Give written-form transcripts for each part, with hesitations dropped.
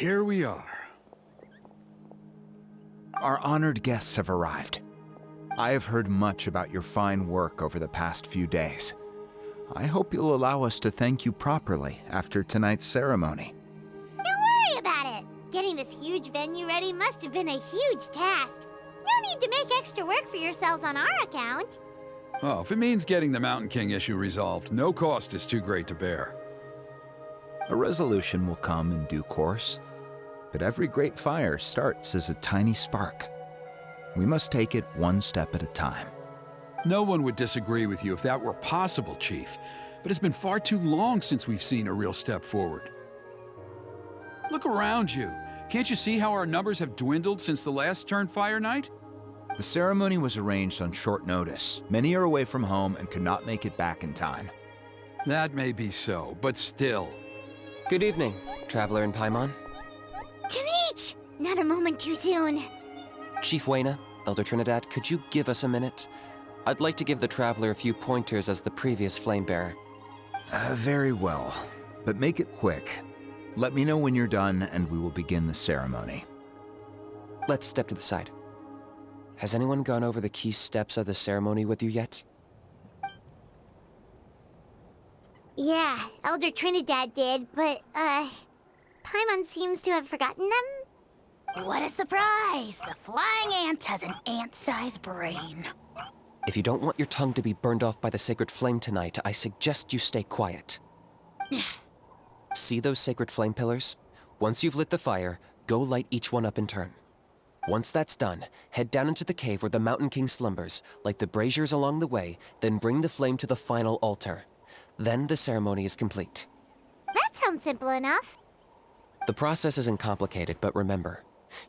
Here we are. Our honored guests have arrived. I have heard much about your fine work over the past few days. I hope you'll allow us to thank you properly after tonight's ceremony. Don't worry about it. Getting this huge venue ready must have been a huge task. No need to make extra work for yourselves on our account. Oh, if it means getting the Mountain King issue resolved, no cost is too great to bear. A resolution will come in due course, but every great fire starts as a tiny spark. We must take it one step at a time. No one would disagree with you if that were possible, Chief, but it's been far too long since we've seen a real step forward. Look around you. Can't you see how our numbers have dwindled since the last Turnfire night? The ceremony was arranged on short notice. Many are away from home and could not make it back in time. That may be so, but still. Good evening, Traveler in Paimon. Kanich! Not a moment too soon. Chief Wayna, Elder Trinidad, could you give us a minute? I'd like to give the Traveler a few pointers as the previous Flamebearer. Very well, but make it quick. Let me know when you're done and we will begin the ceremony. Let's step to the side. Has anyone gone over the key steps of the ceremony with you yet? Yeah, Elder Trinidad did, but, Paimon seems to have forgotten them? What a surprise! The flying ant has an ant-sized brain. If you don't want your tongue to be burned off by the sacred flame tonight, I suggest you stay quiet. See those sacred flame pillars? Once you've lit the fire, go light each one up in turn. Once that's done, head down into the cave where the Mountain King slumbers, light the braziers along the way, then bring the flame to the final altar. Then the ceremony is complete. That sounds simple enough. The process isn't complicated, but remember,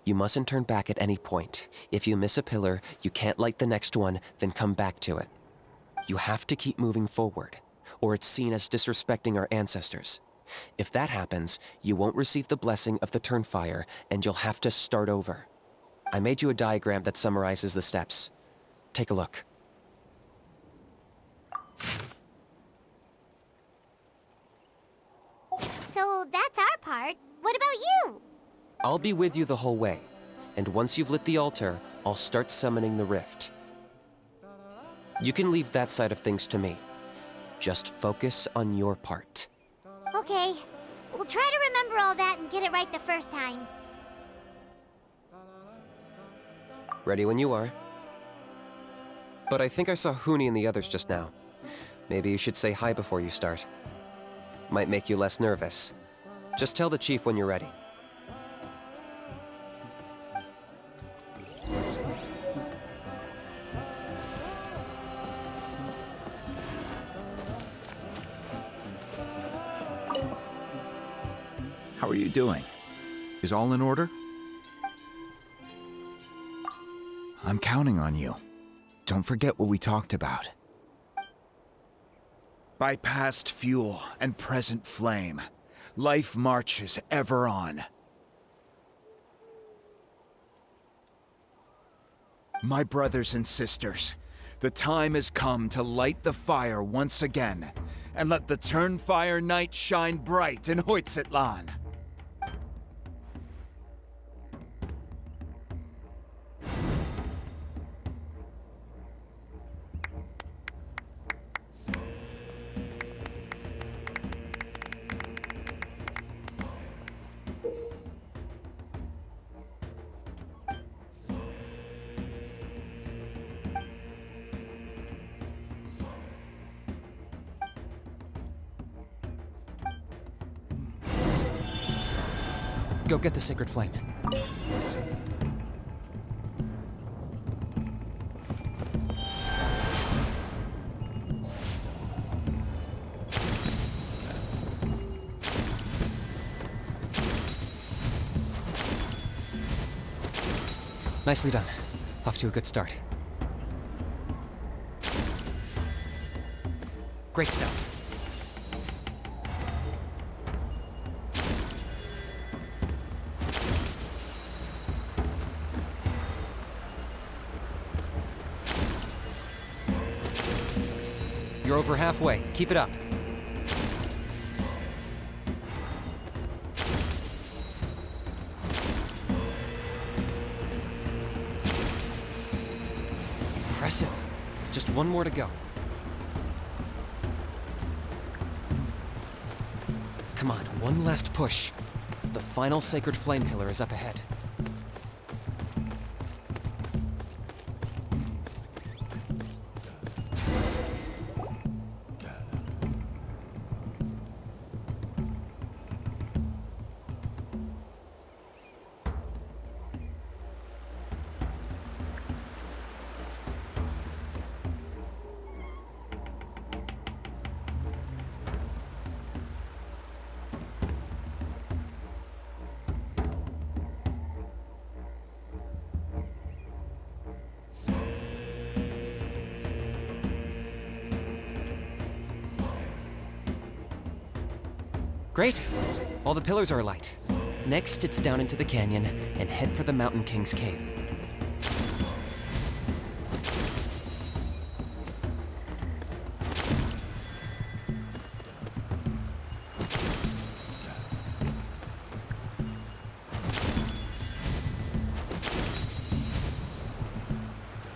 you mustn't turn back at any point. If you miss a pillar, you can't light the next one, then come back to it. You have to keep moving forward, or it's seen as disrespecting our ancestors. If that happens, you won't receive the blessing of the Turnfire, and you'll have to start over. I made you a diagram that summarizes the steps. Take a look. So that's our part. What about you? I'll be with you the whole way, and once you've lit the altar, I'll start summoning the rift. You can leave that side of things to me. Just focus on your part. Okay. We'll try to remember all that and get it right the first time. Ready when you are. But I think I saw Huni and the others just now. Maybe you should say hi before you start. Might make you less nervous. Just tell the chief when you're ready. How are you doing? Is all in order? I'm counting on you. Don't forget what we talked about. By past fuel and present flame, life marches ever on. My brothers and sisters, the time has come to light the fire once again, and let the Turnfire night shine bright in Hoytzitlan. Go get the sacred flame. Nicely done. Off to a good start. Great stuff. You're over halfway. Keep it up. Impressive. Just one more to go. Come on, one last push. The final sacred flame pillar is up ahead. Great! All the pillars are alight. Next, it's down into the canyon and head for the Mountain King's cave.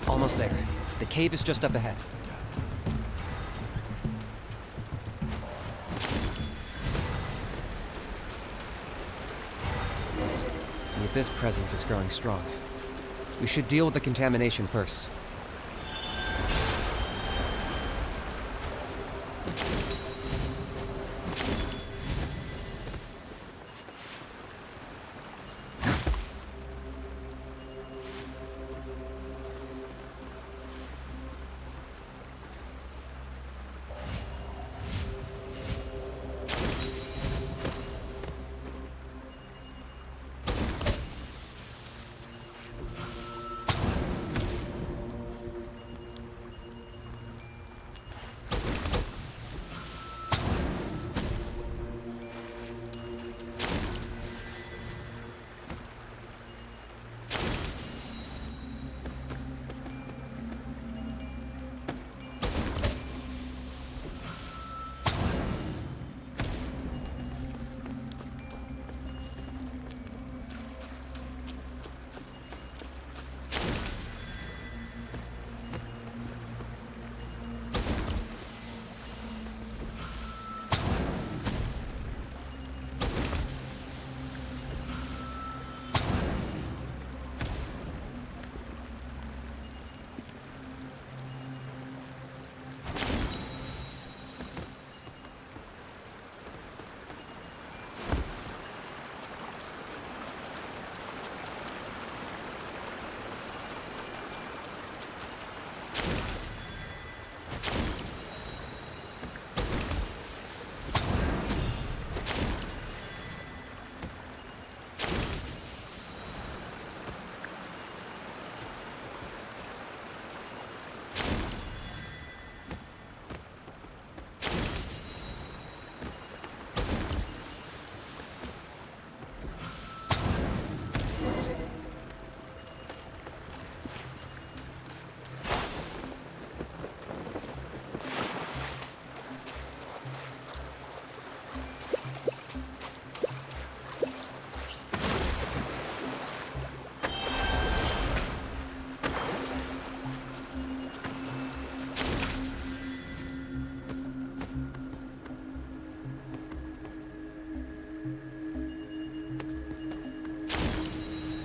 Almost there. The cave is just up ahead. The Abyss presence is growing strong. We should deal with the contamination first.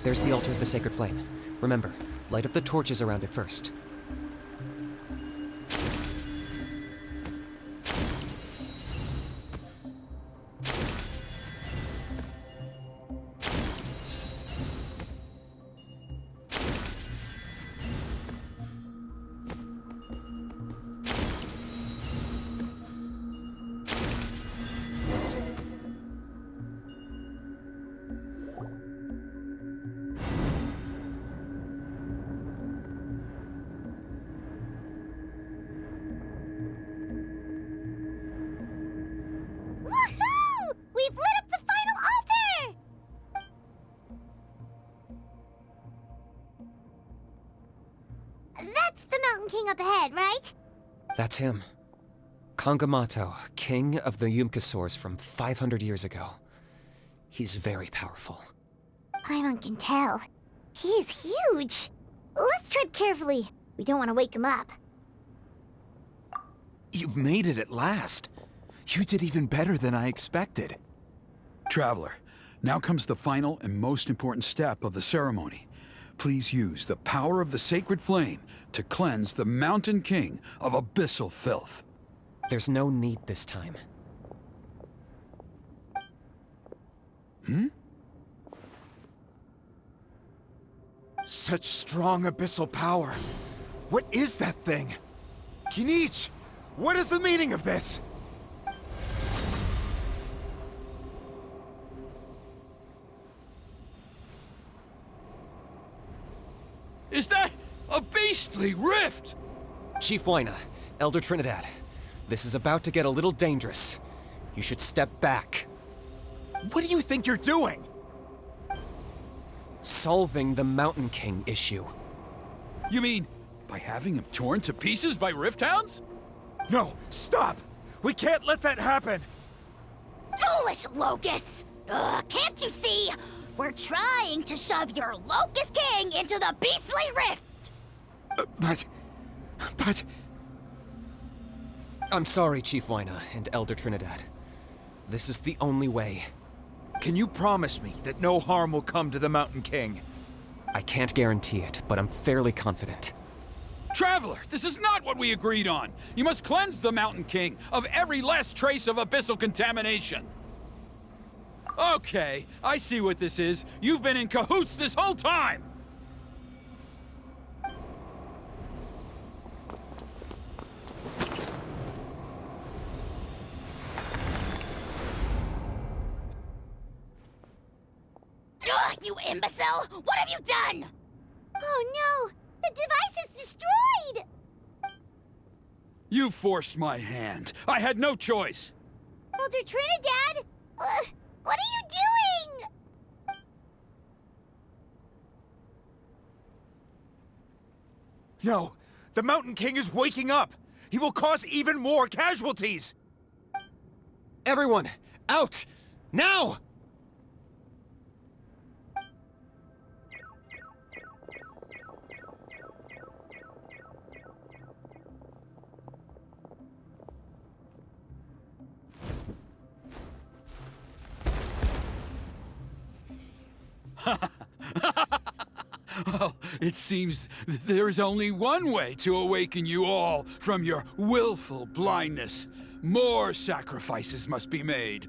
There's the altar of the sacred flame. Remember, light up the torches around it first. Woohoo! We've lit up the final altar! That's the Mountain King up ahead, right? That's him. Kangamato, king of the Yumkasaurs from 500 years ago. He's very powerful. Paimon can tell. He's huge. Let's tread carefully. We don't want to wake him up. You've made it at last. You did even better than I expected. Traveler, now comes the final and most important step of the ceremony. Please use the power of the sacred flame to cleanse the Mountain King of abyssal filth. There's no need this time. Such strong abyssal power. What is that thing? Kinich, what is the meaning of this? Is that a beastly rift? Chief Wyna, Elder Trinidad, this is about to get a little dangerous. You should step back. What do you think you're doing? Solving the Mountain King issue. You mean by having him torn to pieces by rift hounds? No, stop! We can't let that happen! Foolish Locust! Ugh, can't you see? We're trying to shove your Locust King into the beastly rift! But... I'm sorry, Chief Wyna and Elder Trinidad. This is the only way. Can you promise me that no harm will come to the Mountain King? I can't guarantee it, but I'm fairly confident. Traveler, this is not what we agreed on. You must cleanse the Mountain King of every last trace of abyssal contamination. Okay, I see what this is. You've been in cahoots this whole time! Ugh, you imbecile! What have you done? Oh no! The device is destroyed! You forced my hand. I had no choice. Elder Trinidad! What are you doing? No, the Mountain King is waking up! He will cause even more casualties! Everyone, out! Now! Well, it seems there is only one way to awaken you all from your willful blindness. More sacrifices must be made.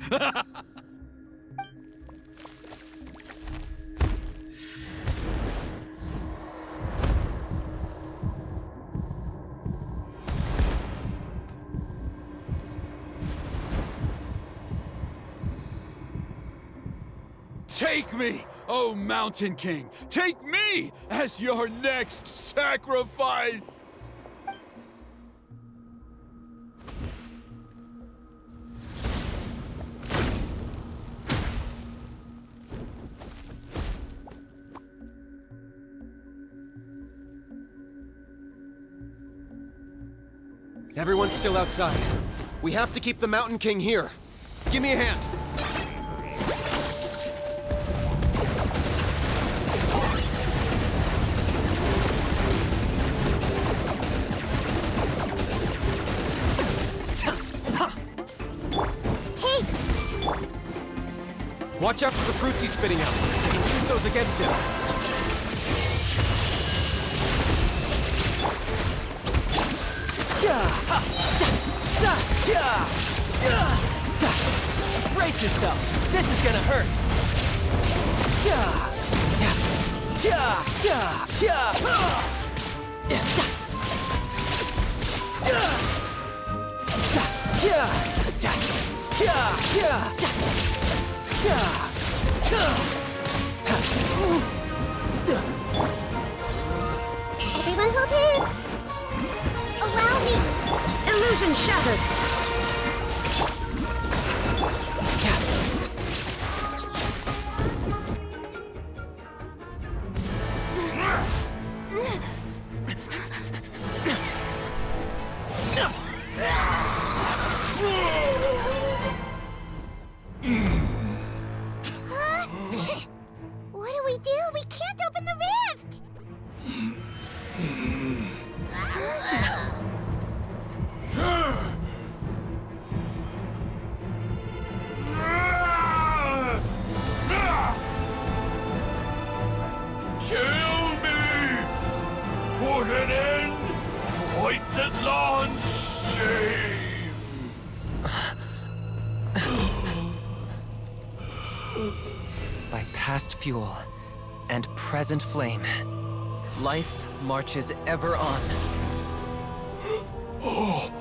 Take me, O Mountain King! Take me as your next sacrifice! Everyone's still outside. We have to keep the Mountain King here. Give me a hand. Watch out for the fruits he's spitting out. You can use those against him. Brace yourself. This is gonna hurt. Everyone hold in! Allow me! Illusion shattered! What do? We can't open the rift! by past fuel and present flame, life marches ever on. Oh,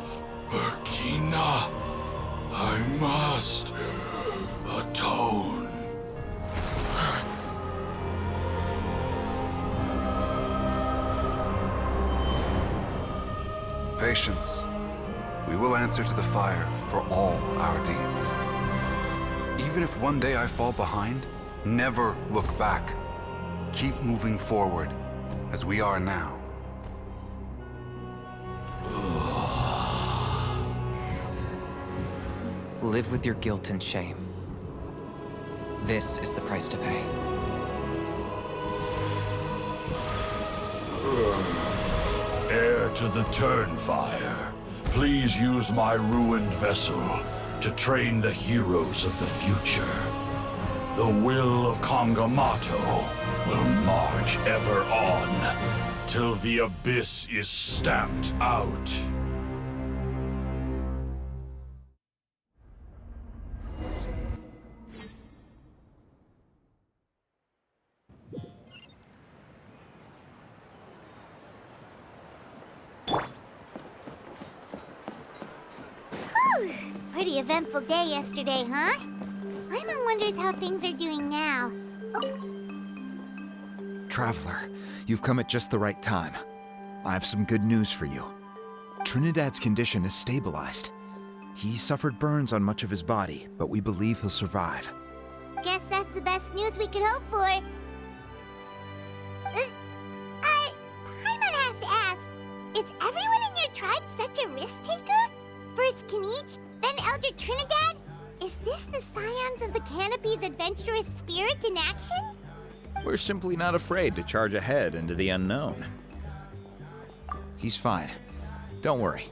Burkina, I must atone. Patience. We will answer to the fire for all our deeds. Even if one day I fall behind, never look back. Keep moving forward, as we are now. Live with your guilt and shame. This is the price to pay. Heir to the Turnfire, please use my ruined vessel to train the heroes of the future. The will of Kangamato will march ever on, till the abyss is stamped out. Pretty eventful day yesterday, huh? Paimon wonders how things are doing now. Traveler, you've come at just the right time. I have some good news for you. Trinidad's condition is stabilized. He suffered burns on much of his body, but we believe he'll survive. Guess that's the best news we could hope for. Paimon has to ask, is everyone in your tribe such a risk-taker? First Kinich, then Elder Trinidad? Is this the scions of the Canopy's adventurous spirit in action? We're simply not afraid to charge ahead into the unknown. He's fine. Don't worry.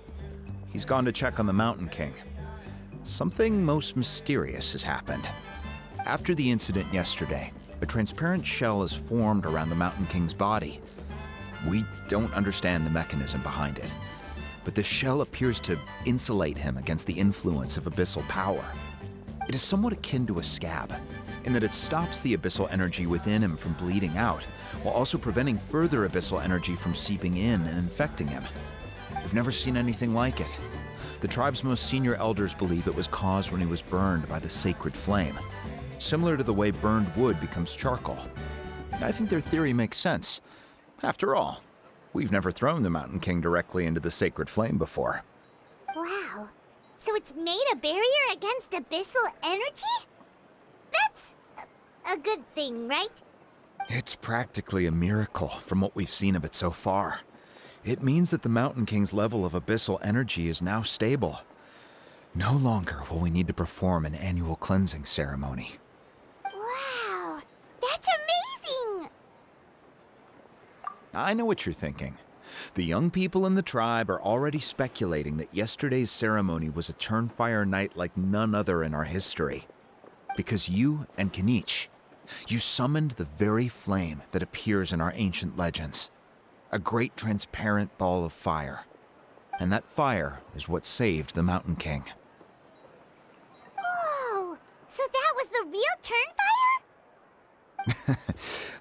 He's gone to check on the Mountain King. Something most mysterious has happened. After the incident yesterday, a transparent shell has formed around the Mountain King's body. We don't understand the mechanism behind it, but the shell appears to insulate him against the influence of abyssal power. It is somewhat akin to a scab, in that it stops the abyssal energy within him from bleeding out, while also preventing further abyssal energy from seeping in and infecting him. We've never seen anything like it. The tribe's most senior elders believe it was caused when he was burned by the sacred flame, similar to the way burned wood becomes charcoal. I think their theory makes sense. After all, we've never thrown the Mountain King directly into the sacred flame before. Wow. So it's made a barrier against abyssal energy? That's a good thing, right? It's practically a miracle from what we've seen of it so far. It means that the Mountain King's level of abyssal energy is now stable. No longer will we need to perform an annual cleansing ceremony. Wow, that's amazing! I know what you're thinking. The young people in the tribe are already speculating that yesterday's ceremony was a Turnfire night like none other in our history. Because you and Kinich, you summoned the very flame that appears in our ancient legends. A great transparent ball of fire. And that fire is what saved the Mountain King. Whoa! So that was the real Turnfire?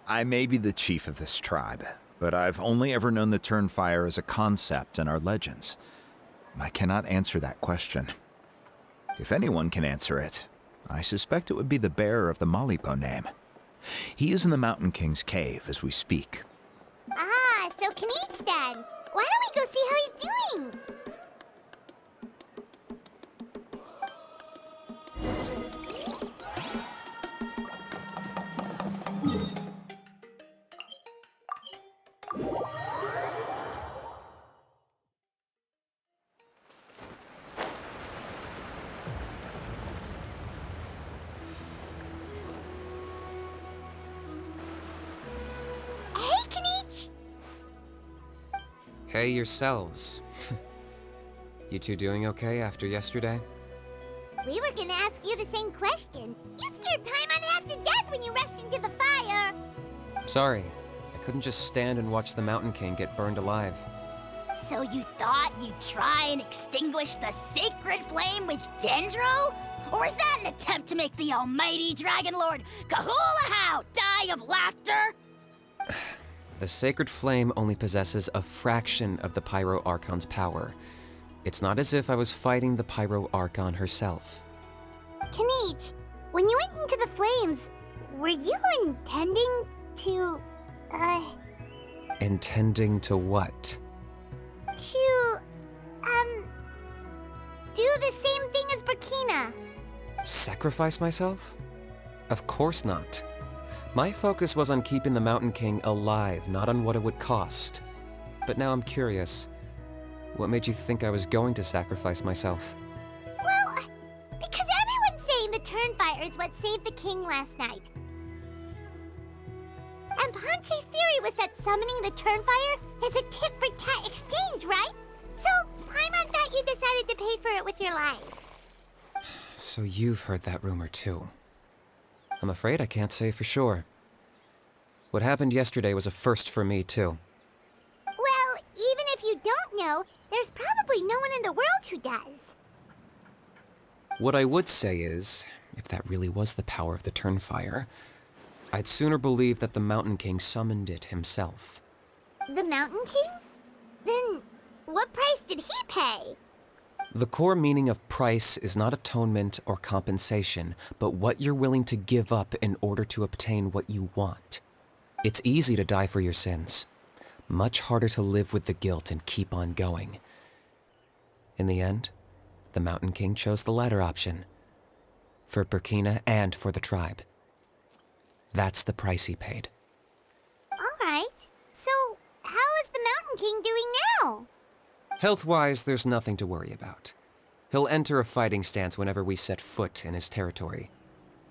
I may be the chief of this tribe, but I've only ever known the Turnfire as a concept in our legends. I cannot answer that question. If anyone can answer it, I suspect it would be the bearer of the Malipo name. He is in the Mountain King's cave as we speak. Ah, so Kinich then. Why don't we go see how he's doing? Hey, Kinich! Hey yourselves. You two doing okay after yesterday? We were gonna ask you the same question. You scared Paimon half to death when you rushed into the fire. Sorry, I couldn't just stand and watch the Mountain King get burned alive. So you thought you'd try and extinguish the sacred flame with Dendro? Or is that an attempt to make the almighty Dragon Lord Kahula die of laughter? The Sacred Flame only possesses a fraction of the Pyro Archon's power. It's not as if I was fighting the Pyro Archon herself. Kanichi, when you went into the flames, were you intending to, Intending to what? do the same thing as Burkina? Sacrifice myself? Of course not. My focus was on keeping the Mountain King alive, not on what it would cost. But now I'm curious. What made you think I was going to sacrifice myself? Well, because everyone's saying the Turnfire is what saved the king last night. And Ponche's theory was that summoning the Turnfire is a tit-for-tat exchange, right? So, Paimon thought you decided to pay for it with your life. So you've heard that rumor too. I'm afraid I can't say for sure. What happened yesterday was a first for me too. Well, even if you don't know, there's probably no one in the world who does. What I would say is, if that really was the power of the Turnfire, I'd sooner believe that the Mountain King summoned it himself. The Mountain King? Then, what price did he pay? The core meaning of price is not atonement or compensation, but what you're willing to give up in order to obtain what you want. It's easy to die for your sins. Much harder to live with the guilt and keep on going. In the end, the Mountain King chose the latter option. For Burkina and for the tribe. That's the price he paid. Alright, so how is the Mountain King doing now? Health-wise, there's nothing to worry about. He'll enter a fighting stance whenever we set foot in his territory.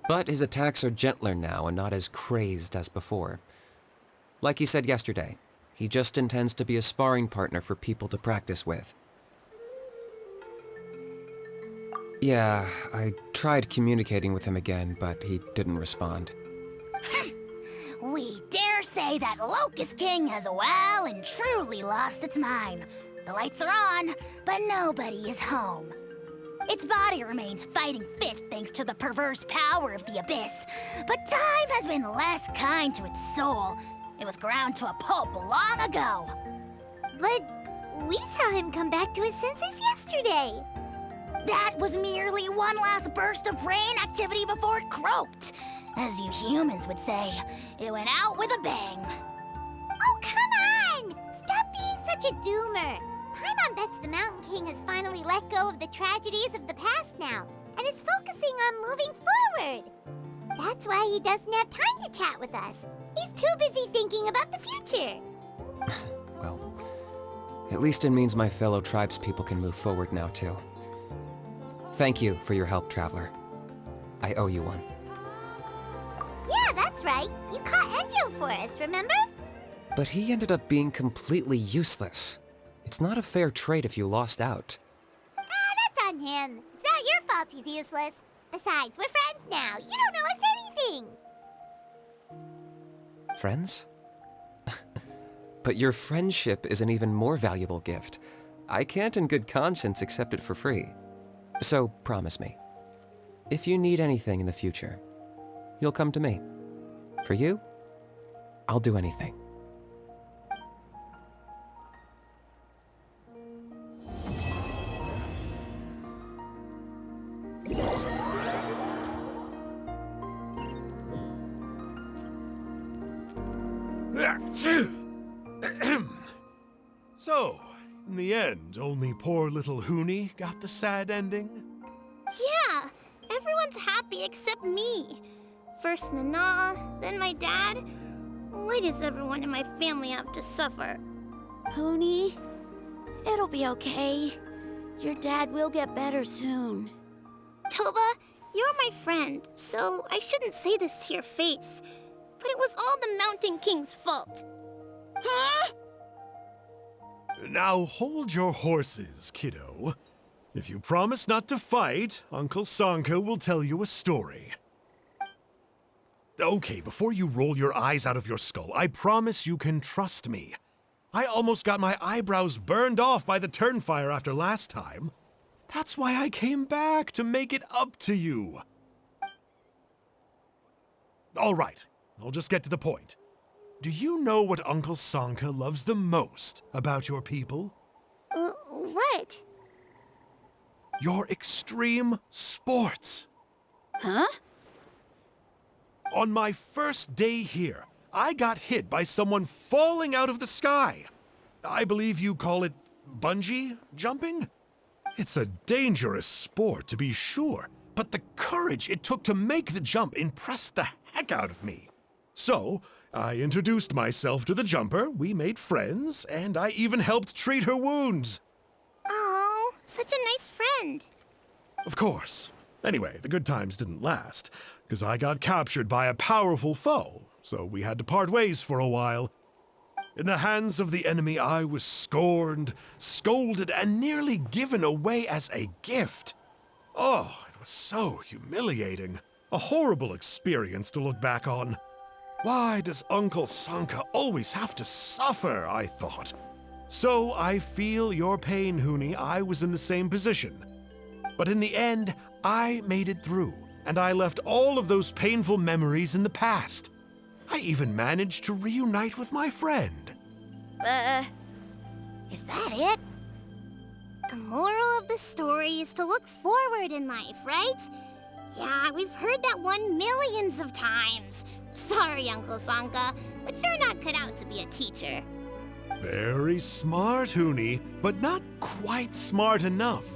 But his attacks are gentler now and not as crazed as before. Like he said yesterday, he just intends to be a sparring partner for people to practice with. Yeah, I tried communicating with him again, but he didn't respond. We dare say that Locust King has well and truly lost its mind. The lights are on, but nobody is home. Its body remains fighting fit thanks to the perverse power of the Abyss, but time has been less kind to its soul. It was ground to a pulp long ago. But we saw him come back to his senses yesterday. That was merely one last burst of brain activity before it croaked. As you humans would say, it went out with a bang. Oh, come on! Stop being such a doomer. Paimon bets the Mountain King has finally let go of the tragedies of the past now, and is focusing on moving forward. That's why he doesn't have time to chat with us. He's too busy thinking about the future. Well, at least it means my fellow tribespeople can move forward now too. Thank you for your help, Traveler. I owe you one. Yeah, that's right. You caught Enjo for us, remember? But he ended up being completely useless. It's not a fair trade if you lost out. That's on him. It's not your fault he's useless. Besides, we're friends now. You don't know us anything. Friends? But your friendship is an even more valuable gift. I can't in good conscience accept it for free. So promise me, if you need anything in the future, you'll come to me. For you, I'll do anything. So, in the end, only poor little Huni got the sad ending? Yeah, everyone's happy except me. First Nana, then my dad. Why does everyone in my family have to suffer? Huni, it'll be okay. Your dad will get better soon. Toba, you're my friend, so I shouldn't say this to your face. But it was all the Mountain King's fault. Huh? Now hold your horses, kiddo. If you promise not to fight, Uncle Sanka will tell you a story. Okay, before you roll your eyes out of your skull, I promise you can trust me. I almost got my eyebrows burned off by the Turnfire after last time. That's why I came back, to make it up to you. All right, I'll just get to the point. Do you know what Uncle Sanka loves the most about your people? What? Your extreme sports. Huh? On my first day here, I got hit by someone falling out of the sky. I believe you call it bungee jumping? It's a dangerous sport, to be sure, but the courage it took to make the jump impressed the heck out of me. So, I introduced myself to the jumper, we made friends, and I even helped treat her wounds. Oh, such a nice friend. Of course. Anyway, the good times didn't last, because I got captured by a powerful foe, so we had to part ways for a while. In the hands of the enemy, I was scorned, scolded, and nearly given away as a gift. Oh, it was so humiliating. A horrible experience to look back on. Why does Uncle Sanka always have to suffer, I thought. So I feel your pain, Huni. I was in the same position. But in the end, I made it through, and I left all of those painful memories in the past. I even managed to reunite with my friend. Is that it? The moral of the story is to look forward in life, right? Yeah, we've heard that one millions of times. Sorry, Uncle Sanka, but you're not cut out to be a teacher. Very smart, Huni, but not quite smart enough.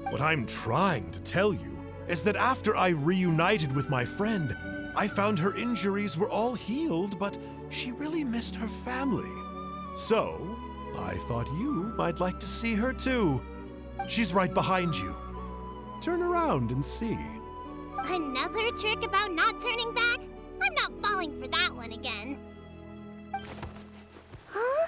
What I'm trying to tell you is that after I reunited with my friend, I found her injuries were all healed, but she really missed her family. So, I thought you might like to see her too. She's right behind you. Turn around and see. Another trick about not turning back? I'm not falling for that one again. Huh?